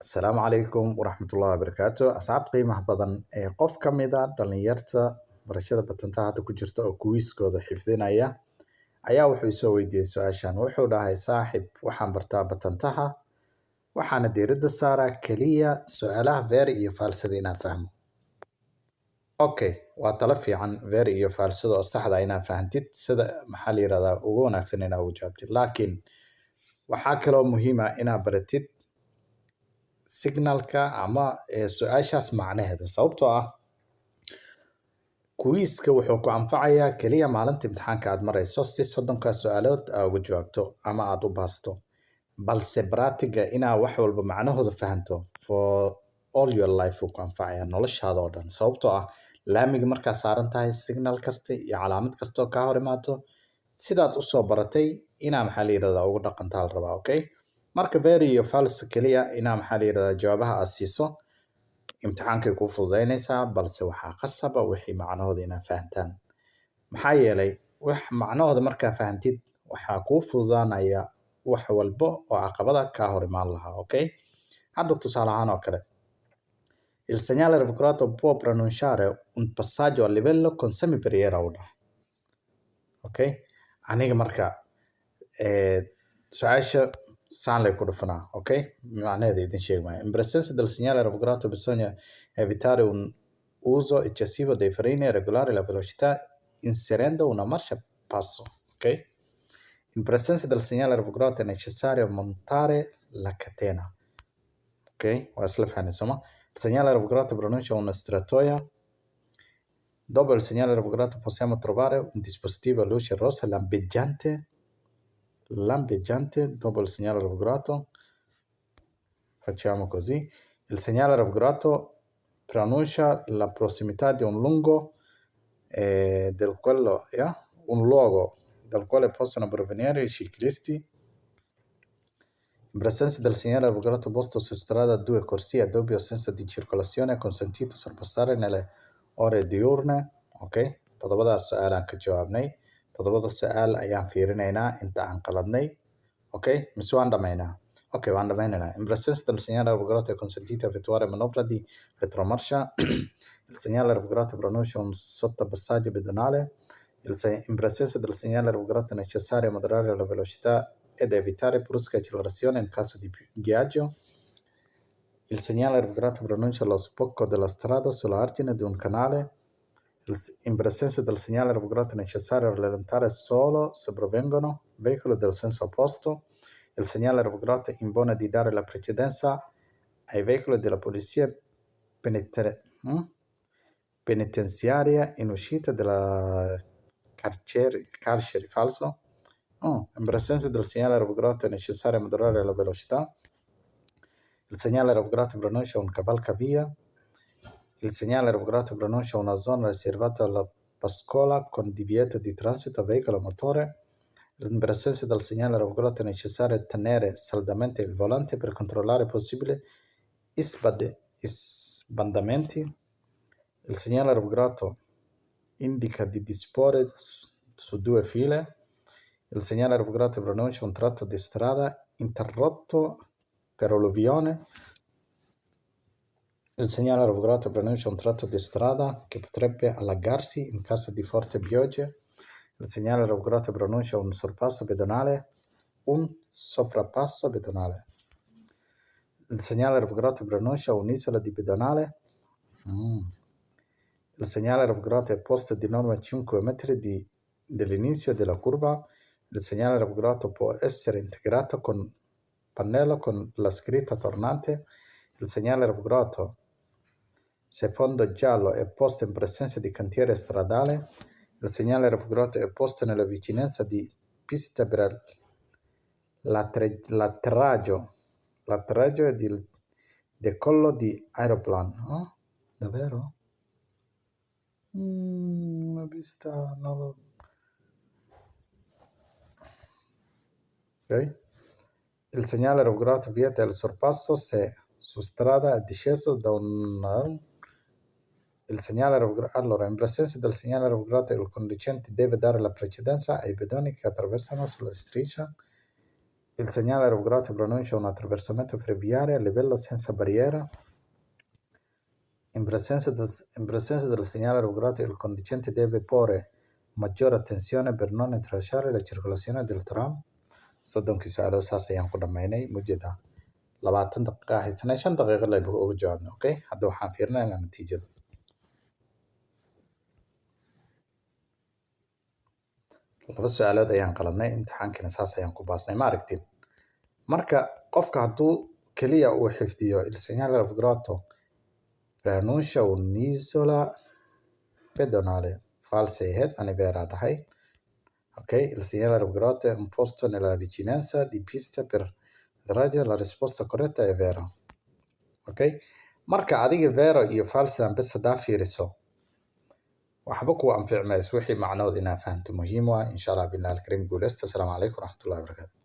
Asalaamu calaykum waraxmatullaahi wabarakaatu. Asxaabta qiimaha badan ee qof ka mid ah dhalinyarta barashada batantaha hadda ku jirta oo kuwiiskooda xifdinaya ayaa wuxuu soo weydiiyey su-aashan. Wuxuu dhahay saaxib, waxaan bartaa batantaha, waxaana diiradda saaraa keliya su-aalaha very iyo falsada inaan fahmo. Okay, waa talo fiican very iyo falsada oo saxda ah inaad fahantid sida maxaa la yirahdaa ugu wanaagsan inaad ugu jawaabtid. Laakiin waxaa kaloo muhiim ah inaad baratid signalka ama su-aashaas macnaheeda, sababtoo ah kuwiiska wuxuu ku anfacayaa keliya maalinta imtixaanka aad marayso si 30 su-aalood aad uga jawaabto ama aad u baasto, balse practiga inaad wax walba macnahooda fahanto for all your life uu ku anfacaya noloshaada oo dhan. Sababtoo ah laamiga markaa saaran tahay signal kasta iyo calaamad kasta oo kaa hor imaato sidaad usoo baratay inaa maxaa la yirahdaa ugu dhaqantaa la rabaa. Okay, marka very iyo false keliya inaa maxaa la yirahdaa jawaabaha aad siiso imtixaankay kuu fududeynaysaa, balse waxaa qasaba wixii macnahooda inaad fahantaan. Maxaa yeelay wax macnahooda markaa fahantid waxaa kuu fududaanaya wax walbo oo caqabada kaa hor imaan lahaa. Okay, hadda tusaale ahaan oo kale, il segnale raffigurato può pronunciare un passaggio a livello con semi-barriera u dhahay. Okay, aniga marka su-aasha saan lay ku dhufanaa. Okay, macnaheeda idin sheegi maayo. In presenza del segnale raffigurato bisogna evitare un uso eccessivo dei freni e regolare la velocità inserendo una marcia passo. Okay, in presenza del segnale raffigurato è necessario montare la catena. Okay, waa isla fahanay sooma. Il segnale raffigurato pronuncia una strettoia. Dopo il segnale raffigurato possiamo trovare un dispositivo a luce rossa lampeggiante dopo il segnale raffigurato. Facciamo così. Il segnale raffigurato pronuncia la prossimità di un luogo dal quale possono provenire i ciclisti. In presenza del segnale raffigurato posto su strada 2 corsie a doppio senso di circolazione è consentito sorpassare nelle ore diurne. Okay, todobadaas su-aal aan ka jawaabnay. Todobada su-aal ayaan fiirinaynaa inta aan qaladnay. Okay, mise waan dhamaynaa? Okay, waan dhamaynaynaa. In presenza del segnale raffigurato è consentito effettuare manovra di retromarcia. Il segnale raffigurato pronuncia un sottopassaggio pedonale. In presenza del segnale raffigurato è necessario moderare la velocità ed evitare brusche accelerazioni in caso di ghiaggio. Il segnale raffigurato pronuncia lo sbocco della strada sull'argine di un canale. In presenza del segnale raffigurato è necessario rallentare solo se provengono veicoli del senso opposto. Il segnale raffigurato impone di dare la precedenza ai veicoli della polizia penitenziaria in uscita dalla carceri. Falso. In presenza del segnale raffigurato è necessario moderare la velocità. Il segnale raffigurato pronuncia un cavalcavia. Il segnale raffigurato pronuncia una zona riservata alla pascola con divieto di transito a veicolo a motore. In presenza del segnale raffigurato è necessario tenere saldamente il volante per controllare possibili sbandamenti. Il segnale raffigurato indica di disporre su 2 file. Il segnale raffigurato pronuncia un tratto di strada interrotto per alluvione. Il segnale raffigurato pronuncia un tratto di strada che potrebbe allagarsi in caso di forti piogge. Il segnale raffigurato pronuncia un sorpasso pedonale. Un sovrappasso pedonale. Il segnale raffigurato pronuncia un'isola di pedonale. Il segnale raffigurato è posto di norma a 5 metri dall'inizio della curva. Il segnale raffigurato può essere integrato con pannello con la scritta tornante. Il segnale raffigurato, se fondo giallo, è posto in presenza di cantiere stradale. Il segnale raffigurato è posto nella vicinanza di pista per l'atterraggio e il decollo di aeroplano. Davvero? L'ho vista, no. Okay. Il segnale raffigurato vieta il sorpasso se su strada è disceso da un... Il segnale raffigurato... Allora, in presenza del segnale raffigurato il conducente deve dare la precedenza ai pedoni che attraversano sulla striscia. Il segnale aerografico pronuncia un attraversamento ferroviario a livello senza barriera. In presenza del segnale aerografico, il conducente deve porre maggiore attenzione per non intralciare la circolazione del tram. Soddonkii su'aalood saas ayaan ku dhammaynay mujeda 20 daqiiqo haysanay 5 daqiiqo leh uga jawaabnay okay hadda waxaan fiirinaynaa natiijada laba su'aalood ayaan qaladnay imtixaankina saas ayaan ku baasnay ma aragtin marka qofka hadduu keliya uu xifdiyo il segnale aerografico pronuncia un'isola pedonale falsa ahead ani vera dhahay. Ok, il segnale aerografico è un posto nella vicinanza di pista per radio, la risposta corretta è vera. Ok, marka adiga vero iyo falsa bes hadaa fiiriso waxba ku anfici mayso wixii macnood inaa fahanto muhiim waa insha Allah billahi alkarim guuleysta. Assalaamu calaykum waraxmatullahi wabarakaatu.